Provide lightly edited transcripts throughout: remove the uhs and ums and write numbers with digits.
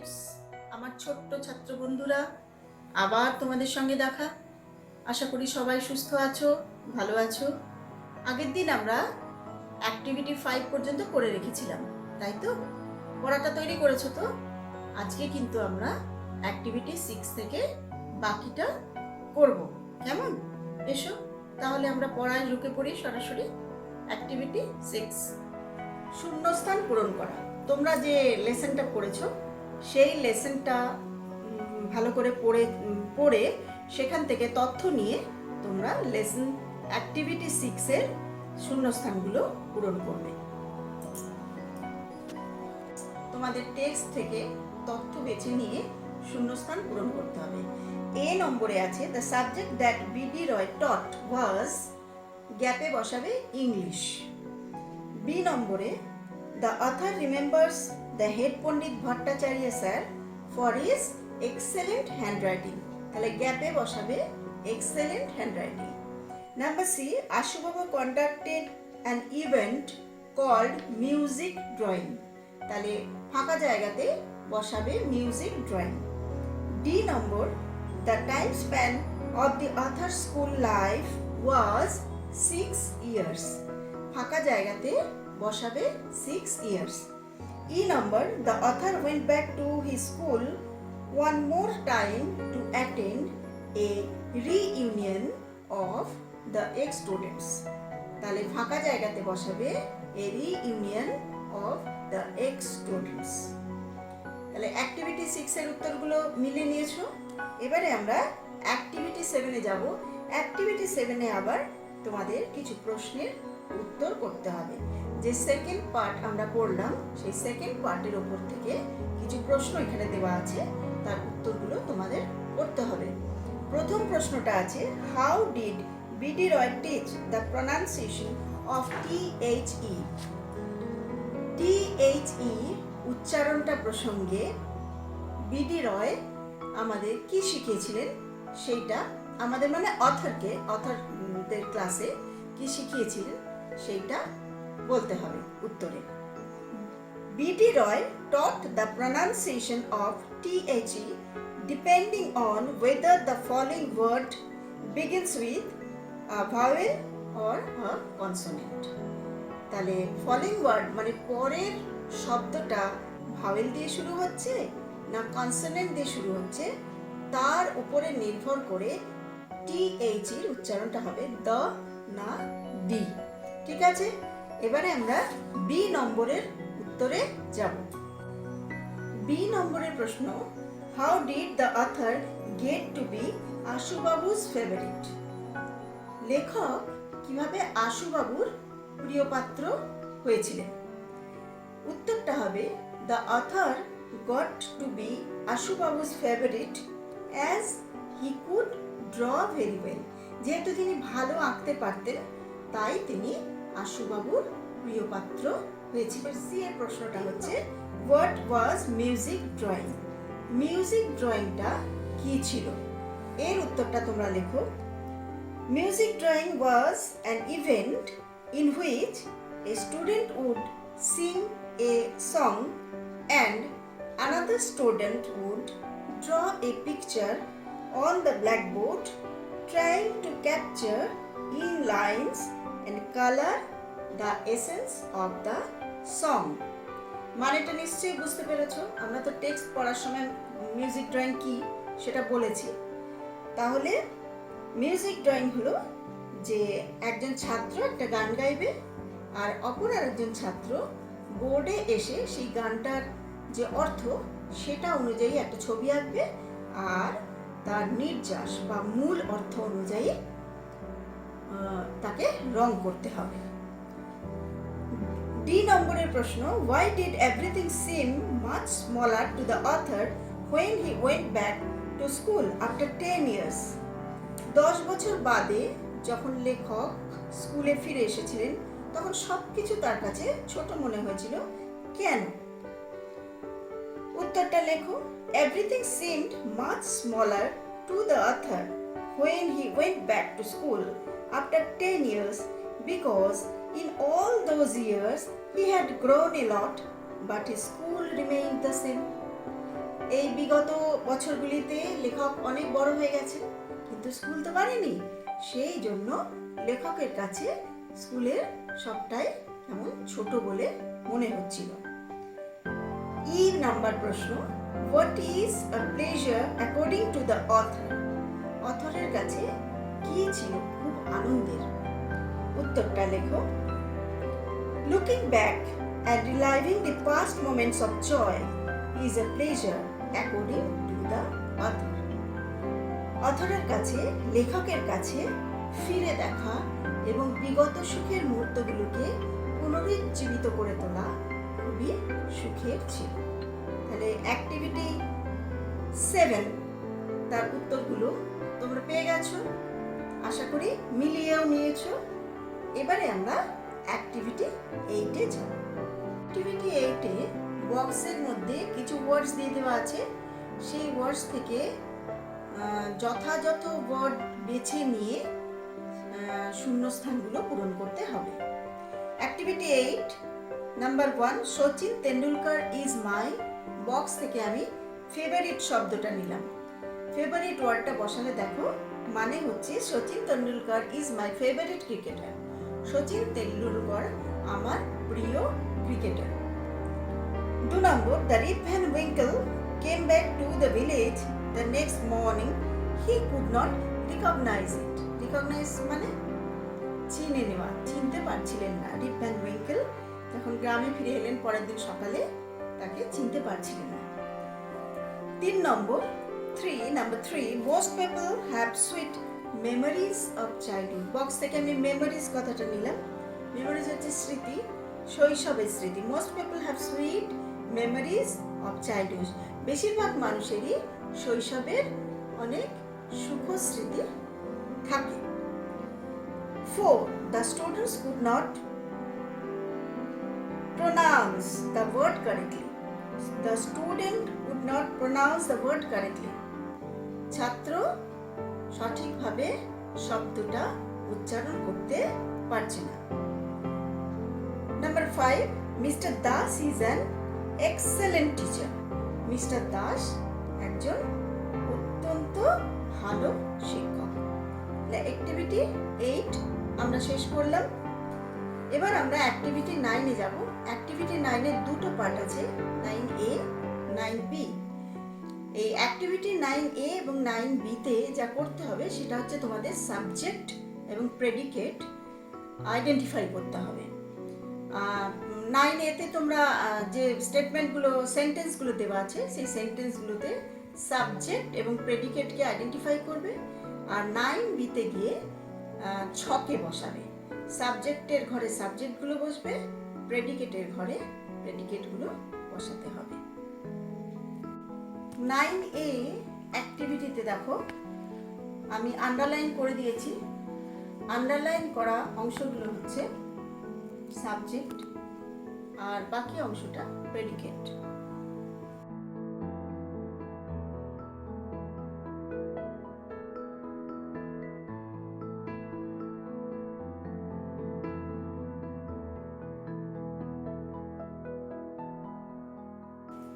Tips. আমার ছোট্ট ছাত্র বন্ধুরা, আবার তোমাদের সঙ্গে দেখা। আশা করি সবাই সুস্থ আছো, ভালো আছো। আগের দিন আমরা অ্যাক্টিভিটি 5 পর্যন্ত করে রেখেছিলাম, তাই তো? পড়াটা তৈরি করেছো তো? আজকে কিন্তু আমরা অ্যাক্টিভিটি 6 থেকে বাকিটা করব, কেমন? এসো তাহলে আমরা পড়ায় ঢুকে পড়ি সরাসরি। অ্যাক্টিভিটি 6, শূন্যস্থান পূরণ করা। তোমরা যে লেসনটা পড়েছো সেই লেসনটা ভালো করে পড়ে সেখান থেকে তথ্য নিয়ে তোমরা লেসন অ্যাক্টিভিটি 6-এর শূন্যস্থানগুলো পূরণ করবে। তোমাদের টেক্সট থেকে তথ্য বেছে নিয়ে শূন্যস্থান পূরণ করতে হবে। এ নম্বরে আছে দ্য সাবজেক্ট দ্যাট বিডি রয় টট ওয়াজ, গ্যাপে বসাবে ইংলিশ। বি নম্বরে the author remembers the head Pandit Bhattacharya sir for his excellent handwriting. তাহলে গ্যাপে বসাবে excellent handwriting. Number C, Ashu Baba conducted an event called music drawing. তাহলে ফাঁকা জায়গাতে বসাবে music drawing. D number, the time span of the author's school life was 6 years. ফাঁকা জায়গাতে বসাবে 6 years. E number, the author went back to his school one more time to attend a reunion of the ex-students. তাহলে ফাঁকা জায়গাতে বসাবে a reunion of the ex-students. তাহলে activity 6 এর উত্তরগুলো মিলিয়ে নিয়েছো। এবারে আমরা অ্যাক্টিভিটি 7 এ যাব। অ্যাক্টিভিটি 7 এ আবার তোমাদের কিছু প্রশ্নের উত্তর করতে হবে। যে সেকেন্ড পার্ট আমরা পড়লাম সেই সেকেন্ড পার্টের ওপর থেকে কিছু প্রশ্ন এখানে দেওয়া আছে, তার উত্তরগুলো তোমাদের করতে হবে। প্রথম প্রশ্নটা আছে, how did BD Roy teach the pronunciation of THE? THE উচ্চারণটা প্রসঙ্গে বিডি রয় আমাদের কি শিখিয়েছিলেন সেইটা আমাদের মানে অথরদের ক্লাসে কি শিখিয়েছিলেন সেইটা বলতে হবে উত্তরে। BD Roy taught the pronunciation of THE depending on whether the following word begins with a vowel or a consonant. তাহলে following word মানে পরের শব্দটা ভাওয়েল দিয়ে শুরু হচ্ছে না কনসোনেন্ট দিয়ে শুরু হচ্ছে, তার উপরে নির্ভর করে THE এর উচ্চারণটা হবে দ্য না ডি। ঠিক আছে, এবারে আমরা বি নম্বরের উত্তরে যাব। বি নম্বরের প্রশ্ন, how did the author get to be Ashu Babu's favourite? লেখক কিভাবে আশু বাবুর প্রিয় পাত্র হয়েছিলেন? উত্তরটা হবে the author got to be Ashu Babu's favourite as he could draw very well. যেহেতু তিনি ভালো আঁকতে পারতেন তাই তিনি আশুবাবুর প্রিয় পাত্র হয়েছিলেন। সি এর প্রশ্নটা হচ্ছে, what was music drawing? Music ড্রয়িংটা কি ছিল? এর উত্তরটা তোমরা লেখো। Music drawing was an event in which a student would sing a song and another student would draw a picture on the blackboard trying to capture in lines and color the essence of the song. মানেটা নিশ্চয়ই বুঝতে পেরেছো। আমরা তো text পড়ার সময় music drawing কি সেটা বলেছি। তাহলে মিউজিক ড্রয়িং হলো যে একজন ছাত্র একটা গান গাইবে আর অপর আরেকজন ছাত্র বোর্ডে এসে সেই গানটার যে অর্থ সেটা অনুযায়ী একটা ছবি আঁকবে আর তার নির্যাস বা মূল অর্থ অনুযায়ী তাকে রং করতে হবে। ডি নম্বরের প্রশ্ন, why did everything seem much smaller to the author when he went back to school after 10 years? 10 বছর বাদে যখন লেখক স্কুলে ফিরে এসেছিলেন তখন সবকিছু তার কাছে ছোট মনে হয়েছিল, কেন? উত্তরটা লেখো। Everything seemed much smaller to the author when he went back to school after 10 years because in all those years he had grown a lot but his school remained the same. এই বিগত বছরগুলিতে লেখক অনেক বড় হয়ে গেছেন, কিন্তু school তো বাড়েনি। সেই জন্য লেখকের কাছে স্কুলের সবটাই কেমন ছোট বলে মনে হচ্ছিল। নাম্বার প্রশ্ন, what is a pleasure according to the author? অথরের কাছে কি ছিল খুব আনন্দের? উত্তরটা লেখো। Looking back and reliving the past moments of joy is a pleasure according to the author. অথরের কাছে, লেখকের কাছে ফিরে দেখা এবং বিগত সুখের মুহূর্তগুলোকে পুনরুজ্জীবিত করে তোলা খুবই সুখের ছিল। তাহলে অ্যাক্টিভিটি 7 তার উত্তরগুলো তোমরা পেয়ে গেছো, আশা করি মিলিয়েও নিয়েছো। এবারে আমরা অ্যাক্টিভিটি 8-এ যাব। অ্যাক্টিভিটি 8-এ বক্সের মধ্যে কিছু ওয়ার্ডস দিয়ে দেওয়া আছে, সেই ওয়ার্ডস থেকে যথাযথ ওয়ার্ড বেছে নিয়ে শূন্যস্থানগুলো পূরণ করতে হবে। Activity 8 number 1, Sachin Tendulkar is my, box থেকে আমি ফেভারিট শব্দটা নিলাম। ফেভারিট ওয়ার্ডটা বসালে দেখো মানে হচ্ছে Sachin Tendulkar is my favourite cricketer. Sachin Tendulkar আমার প্রিয় ক্রিকেটার। 2 নম্বর, the Rip Van Winkle came back to the village the next morning, he could not recognise it. Recognise মানে চিনে নেওয়া, চিনতে পারছিলেন না। রিপ ভ্যান উইঙ্কেল যখন গ্রামে ফিরে এলেন পরের দিন সকালে, তাকে চিনতে পারছিলেন না। 3 নম্বর, number 3, most people have sweet memories of childhood. Box থেকে আমি মেমোরিজ কথাটা নিলাম। মেমোরিজ হচ্ছে স্মৃতি, শৈশবের স্মৃতি। Most people have sweet memories of childhood. বেশিরভাগ মানুষেরই শৈশবের অনেক সুখ স্মৃতি থাকে। 4, the students could not pronounce the word correctly. The student could not pronounce the word correctly. ছাত্র সঠিকভাবে শব্দটা উচ্চারণ করতে পারছে না। Number 5, mister Das is an excellent teacher. Mister Das একজন অত্যন্ত ভালো শিক্ষক। অ্যাক্টিভিটি 8 আমরা শেষ করলাম। এবার আমরা অ্যাক্টিভিটি 9-এ যাব। অ্যাক্টিভিটি 9-এর দুটো পার্ট আছে, 9A 9B। এই অ্যাক্টিভিটি 9A এবং 9B-তে যা করতে হবে সেটা হচ্ছে তোমাদের সাবজেক্ট এবং প্রেডিকেট আইডেন্টিফাই করতে হবে। 9A-তে তোমরা যে স্টেটমেন্টগুলো, সেন্টেন্সগুলো দেওয়া আছে, সেই সেন্টেন্সগুলোতে সাবজেক্ট এবং প্রেডিকেটকে আইডেন্টিফাই করবে। আর 9B-তে গিয়ে ছকে বসাবে। সাবজেক্টের ঘরে সাবজেক্টগুলো বসবে, প্রেডিকেটের ঘরে প্রেডিকেটগুলো বসাতে হবে। 9A অ্যাক্টিভিটিতে দেখো আমি আন্ডারলাইন করে দিয়েছি। আন্ডারলাইন করা অংশগুলো হচ্ছে সাবজেক্ট আর বাকি অংশটা প্রেডিকেট।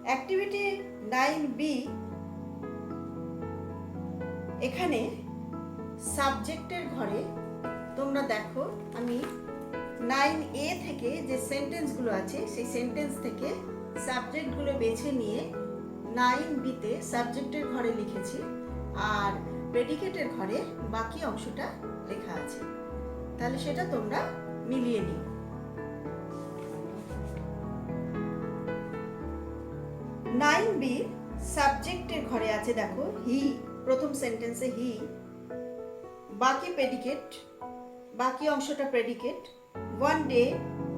অ্যাক্টিভিটি 9B, এখানে সাবজেক্টের ঘরে তোমরা দেখো আমি 9A থেকে যে সেন্টেন্সগুলো আছে সেই সেন্টেন্স থেকে সাবজেক্টগুলো বেছে নিয়ে 9B-তে সাবজেক্টের ঘরে লিখেছি, আর প্রেডিকেটের ঘরে বাকি অংশটা লেখা আছে। তাহলে সেটা তোমরা মিলিয়ে নিও। 9B সাবজেক্টের ঘরে আছে দেখো হি, প্রথম সেন্টেন্সে হি, বাকি প্রেডিকেট, বাকি অংশটা predicate. One day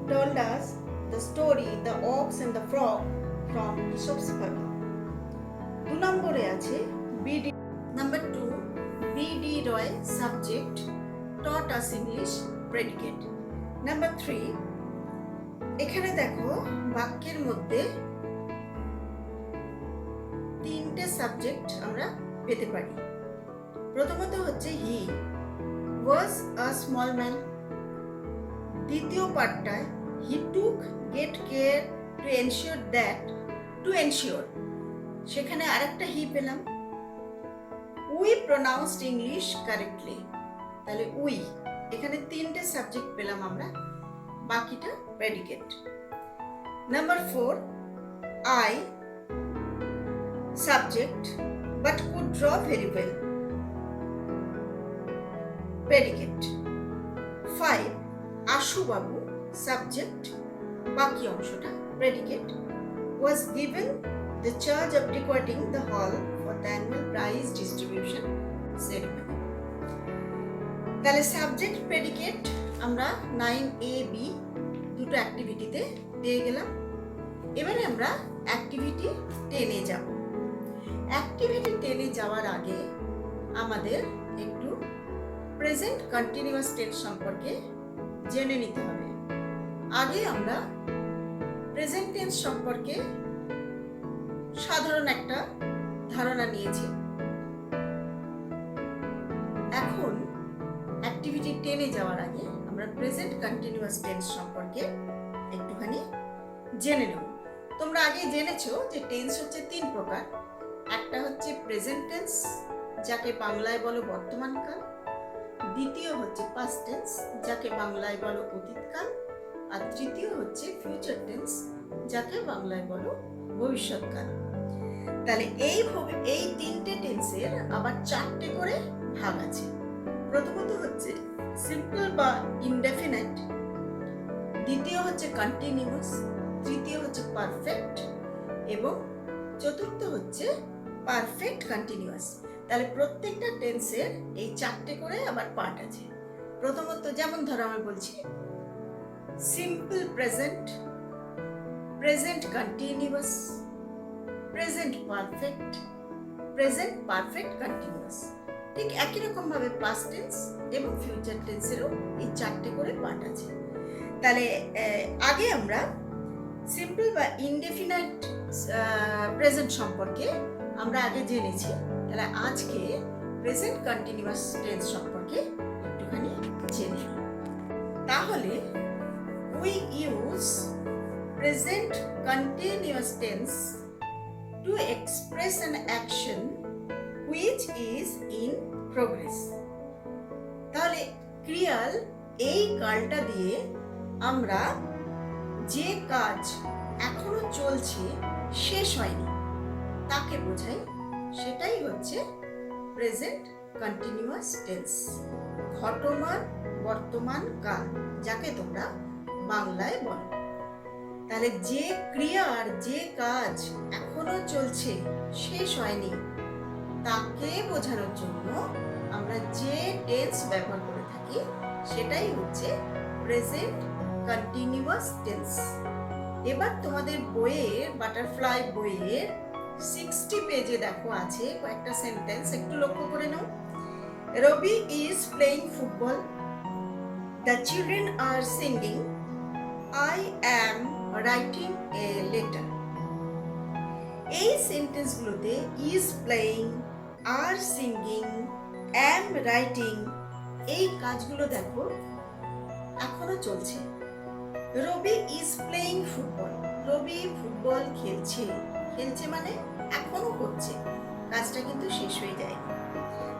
told us the story the ox and the frog from Aesop's fable. 2 নম্বরে আছে BD। Number 2, BD Roy subject taught us English predicate. Number 3, এখানে দেখো বাক্যের মধ্যে 3টে সাবজেক্ট আমরা পেতে পারি। প্রথমত হচ্ছে হি ওয়াজ আ স্মল ম্যান। দ্বিতীয় পার্টটায় হি টুক গেট কেয়ার টু এনশিওর সেখানে আরেকটা হি পেলাম, উই প্রোনাউন্সড ইংলিশ কারেক্টলি। তাহলে উই, এখানে তিনটে সাবজেক্ট পেলাম আমরা, বাকিটা predicate. Number 4, I subject but could draw very well, predicate. 5, আশু বাবু সাবজেক্ট, বাকি অংশটা predicate, was given the charge of decorating the hall for the annual prize distribution ceremony. তাহলে সাবজেক্ট প্রেডিকেট আমরা 9A-B দুটো অ্যাক্টিভিটিতে পেয়ে গেলাম। এবারে আমরা অ্যাক্টিভিটি 10-এ যাব। অ্যাক্টিভিটি 10-এ যাওয়ার আগে আমাদের একটু প্রেজেন্ট কন্টিনিউয়াস টেন্স সম্পর্কে জেনে নিতে হবে। আগে আমরা প্রেজেন্ট টেন্স সম্পর্কে সাধারণ একটা ধারণা নিয়েছি। এখন অ্যাক্টিভিটি 10-এ যাওয়ার আগে আমরা প্রেজেন্ট কন্টিনিউয়াস টেন্স সম্পর্কে একটুখানি জেনে নেব। তোমরা আগে জেনেছো যে টেন্স হচ্ছে 3 প্রকার। একটা হচ্ছে প্রেজেন্ট টেন্স, যাকে বাংলায় বলো বর্তমানকাল। দ্বিতীয় হচ্ছে পাস্ট টেন্স, যাকে বাংলায় বলো অতীতকাল। আর তৃতীয় হচ্ছে ফিউচার টেন্স, যাকে বাংলায় বলো ভবিষ্যৎকাল। তাহলে এই তিনটে টেন্সের আবার 4টে করে ভাগ আছে। প্রথমত হচ্ছে সিম্পল বা ইনডেফিনিট, দ্বিতীয় হচ্ছে কন্টিনিউয়াস, তৃতীয় হচ্ছে পারফেক্ট এবং চতুর্থ হচ্ছে পারফেক্ট কন্টিনিউয়াস। তাহলে প্রত্যেকটা টেন্সের এই 4টে করে আবার পার্ট আছে। প্রথমত যেমন ধরো আমি বলছি simple present, present continuous, present perfect, present perfect continuous. ঠিক একই রকম ভাবে পাস্ট টেন্স এবং ফিউচার টেন্সেরও এই 4টে করে পার্ট আছে। তাহলে আগে আমরা সিম্পল বা ইনডেফিনাইট প্রেজেন্ট সম্পর্কে আমরা আগে জেনেছি। তাহলে আজকে প্রেজেন্ট কন্টিনিউয়াস টেন্স সম্পর্কে একটুখানি জেনে নিই। তাহলে we use present continuous tense to express an action which is in progress. তাহলে ক্রিয়াল এই কালটা দিয়ে আমরা যে কাজ এখনো চলছে, শেষ হয়নি, তাকে বোঝাই। সেটাই হচ্ছে প্রেজেন্ট কন্টিনিউয়াস টেন্স, ঘটমান বর্তমান কাল, যাকে তোমরা বাংলায় বলো। তাহলে যে ক্রিয়ার যে কাজ এখনো চলছে, শেষ হয়নি, তাকে বোঝানোর জন্য আমরা যে টেন্স ব্যবহার করে থাকি সেটাই হচ্ছে প্রেজেন্ট কন্টিনিউয়াস টেন্স। এবার তোমাদের বইয়ের বাটারফ্লাই বইয়ের 60 পেজে দেখো আছে কয়েকটা সেন্টেন্স, একটু লক্ষ্য করে নাও। Rabi is playing football, the children are singing, I am writing a letter. এই সেন্টেন্সগুলোতে is playing, are singing, am writing এই কাজগুলো দেখো এখনো চলছে। Rabi is playing football, Rabi football খেলছে, খেলছে মানে এখনো করছে, কাজটা কিন্তু শেষ হয়ে যায়নি।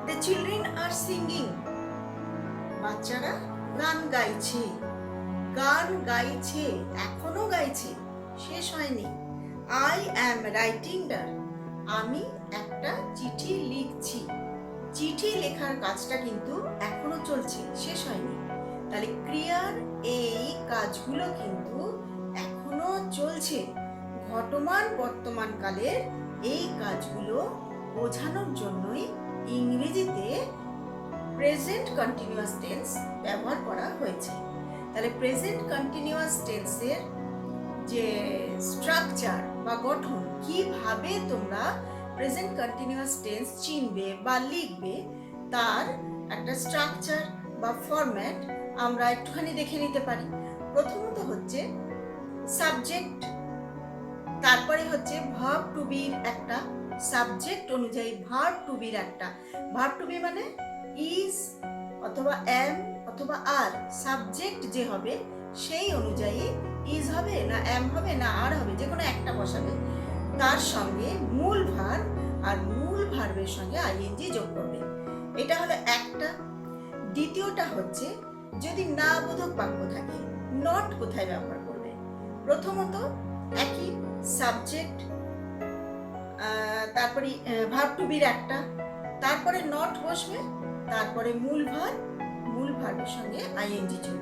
দ্য চিলড্রেন আর সিঙ্গিং, বাচ্চারা গান গাইছে, গান গাইছে, এখনো গাইছে, শেষ হয়নি। আই অ্যাম রাইটিং দ্য, আমি একটা চিঠি লিখছি, চিঠি লেখার কাজটা কিন্তু এখনো চলছে, শেষ হয়নি। তাহলে ক্রিয়ার এই কাজগুলো কিন্তু এখনো চলছে, ঘটমান বর্তমান কালের এই কাজগুলো বোঝানোর জন্যই ইংরেজিতে প্রেজেন্ট কন্টিনিউয়াস টেন্স ব্যবহার করা হয়েছে। তাহলে প্রেজেন্ট কন্টিনিউয়াস টেন্সের যে স্ট্রাকচার বা গঠন, কিভাবে তোমরা প্রেজেন্ট কন্টিনিউয়াস টেন্স চিনবে বা লিখবে, তার একটা স্ট্রাকচার বা ফরম্যাট আমরা একটুখানি দেখে নিতে পারি। প্রথমত হচ্ছে সাবজেক্ট, তারপরে হচ্ছে ভার্ব টু বির একটা, সাবজেক্ট অনুযায়ী ভার্ব টু বির একটা, ভার্ব টু বি মানে ইজ অথবা এম অথবা আর, সাবজেক্ট যে হবে সেই অনুযায়ী ইজ হবে না এম হবে না আর হবে, যে কোনো একটা বসাবে। তার সঙ্গে মূল ভার্ব আর মূল ভার্বের সঙ্গে আইএনজি যোগ করবে। এটা হলো একটা। দ্বিতীয়টা হচ্ছে যদি না বোধক বাক্য থাকে, নট কোথায় ব্যবহার করবে? প্রথমত একই সাবজেক্ট, তারপরে ভার্ব টু বির একটা, তারপরে নট বসবে, তারপরে মূল ভার্বের সঙ্গে আইএনজি যোগ।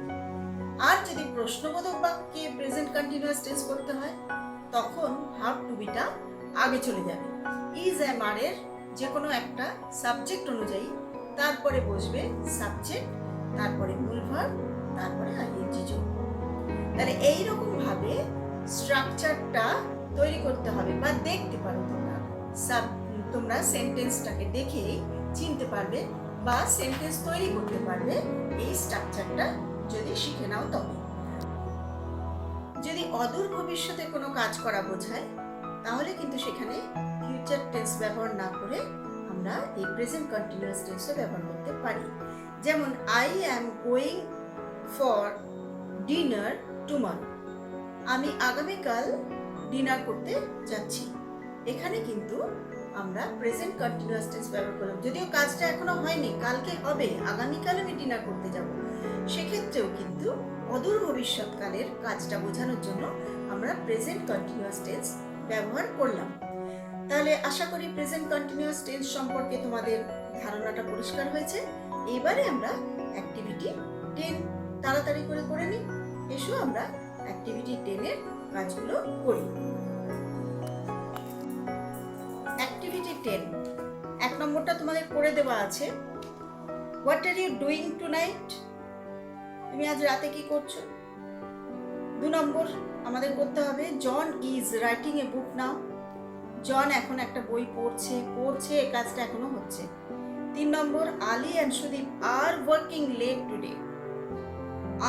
আর যদি প্রশ্নবোধক বাক্যে প্রেজেন্ট কন্টিনিউয়াস টেন্স করতে হয়, তখন ভার্ব টু বিটা আগে চলে যাবে। ইজ এম আর এর যে কোনো একটা সাবজেক্ট অনুযায়ী তারপরে বসবে সাবজেক্ট, তারপরে মূল ভার্ব, তারপরে আইএনজি যোগ। তাহলে এইরকম ভাবে স্ট্রাকচারটা তৈরি করতে হবে, বা দেখতে পারো তোমরা সেন্টেন্সটাকে দেখেই চিনতে পারবে বা সেন্টেন্স তৈরি করতে পারবে এই স্ট্রাকচারটা যদি শিখে নাও তবে। যদি অদূর ভবিষ্যতে কোনো কাজ করা বোঝায়, তাহলে কিন্তু সেখানে ফিউচার টেন্স ব্যবহার না করে আমরা এই প্রেজেন্ট কন্টিনিউয়াস টেন্সও ব্যবহার করতে পারি। যেমন I am going for dinner tomorrow, আমি আগামীকাল ডিনার করতে যাচ্ছি। এখানে কিন্তু আমরা প্রেজেন্ট কন্টিনিউয়াস টেন্স ব্যবহার করলাম, যদিও কাজটা এখনো হয়নি, কালকে হবে, আগামীকাল আমি ডিনার করতে যাব। সেক্ষেত্রেও কিন্তু অদূর ভবিষ্যৎকালের কাজটা বোঝানোর জন্য আমরা প্রেজেন্ট কন্টিনিউয়াস টেন্স ব্যবহার করলাম। তাহলে আশা করি প্রেজেন্ট কন্টিনিউয়াস টেন্স সম্পর্কে তোমাদের ধারণাটা পরিষ্কার হয়েছে। এবারে আমরা অ্যাক্টিভিটি 10 তাড়াতাড়ি করে নিই। এসো আমরা অ্যাক্টিভিটি 10 এর কাজগুলো করি। অ্যাক্টিভিটি 10 এক নম্বরটা তোমাদের করে দেওয়া আছে, what are you doing tonight? তুমি আজ রাতে কি করছো? 2 নম্বর আমাদের করতে হবে, জন ইজ রাইটিং এ বুক নাও। জন এখন একটা বই পড়ছে, এই কাজটা এখনো হচ্ছে। 3 number, Ali and Sudip are working late today.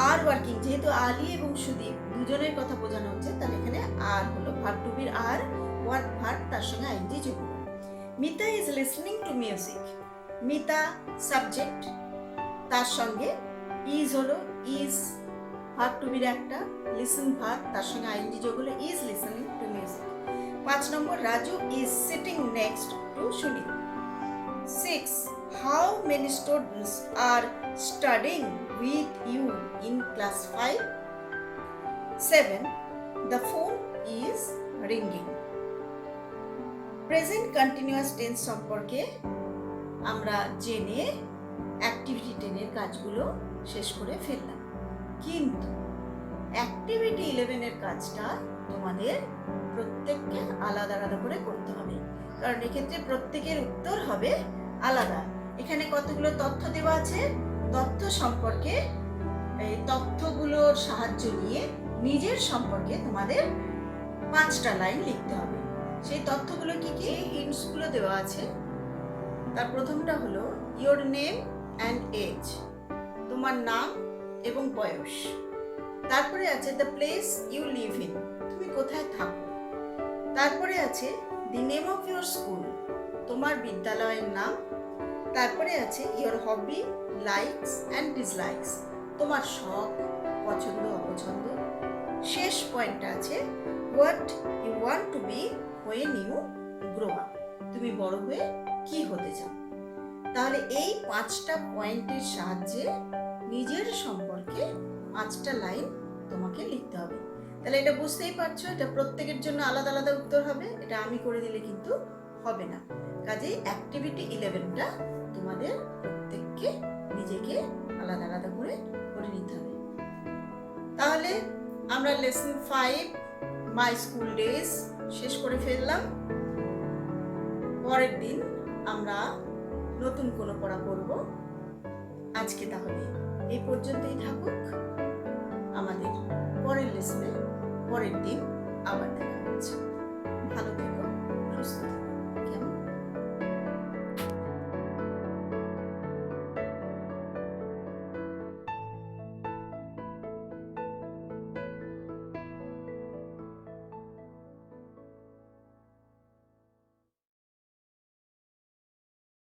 Are working, যেহেতু আলী এবং সুদীপ দুজনের কথা বোঝানো হচ্ছে, তাহলে এখানে আর হলো ভার্ব টু বির আর, ওয়ার্ক ভার্ব, তার সঙ্গে আইএনজি যোগ। Mita is listening to music. Mita subject, তার সঙ্গে ইজ হলো, ইজ ভার্ব টু বির একটা, লিসন ভার্ব, তার সঙ্গে আইএনজি যোগ হলো ইজ লিসনিং টু মিউজিক। 5 নম্বর, Raju is sitting next to Sunil. 6, how many students are studying with you in class 5? 7, the phone is ringing. Present continuous tense সম্পর্কে আমরা জেনে অ্যাক্টিভিটি 10 এর কাজগুলো শেষ করে ফেললাম, কিন্তু অ্যাক্টিভিটি 11 এর কাজটা তোমাদের প্রত্যেককে আলাদা আলাদা করে করতে হবে, কারণ এক্ষেত্রে প্রত্যেকের উত্তর হবে আলাদা। এখানে কতগুলো তথ্য দেওয়া আছে, তথ্য সম্পর্কে এই তথ্যগুলোর সাহায্য নিয়ে নিজের সম্পর্কে তোমাদের 5টা লাইন লিখতে হবে। সেই তথ্যগুলো কি কি, হিন্টসগুলো দেওয়া আছে। তার প্রথমটা হলো ইয়োর নেম অ্যান্ড এজ, তোমার নাম এবং বয়স। তারপরে আছে the place you live in, তুমি কোথায় থাকো। তারপরে আছে the name of your school, তোমার বিদ্যালয়ের নাম। তারপরে আছে your hobby, likes and dislikes, তোমার শখ, পছন্দ অপছন্দ। শেষ পয়েন্টটা আছে what you want to be when you grow up, তুমি বড় হয়ে কি হতে চাও। তাহলে এই 5টা পয়েন্টের সাহায্যে নিজের সম্পর্কে 5টা লাইন তোমাকে লিখতে হবে। তাহলে এটা বুঝতেই পারছো, এটা প্রত্যেকের জন্য আলাদা আলাদা উত্তর হবে, এটা আমি করে দিলে কিন্তু হবে না। কাজেই অ্যাক্টিভিটি 11টা তোমাদের প্রত্যেককে নিজেকে আলাদা আলাদা করে নিতে হবে। তাহলে আমরা লেসন 5 মাই স্কুল ডেজ শেষ করে ফেললাম। পরের দিন আমরা নতুন কোনো পড়া পড়ব। আজকে তাহলে এই পর্যন্তই থাকুক, আমাদের পরের লেসনে পরের দিন আবার দেখা হচ্ছে। ভালো থেকো, সুস্থ থেকো।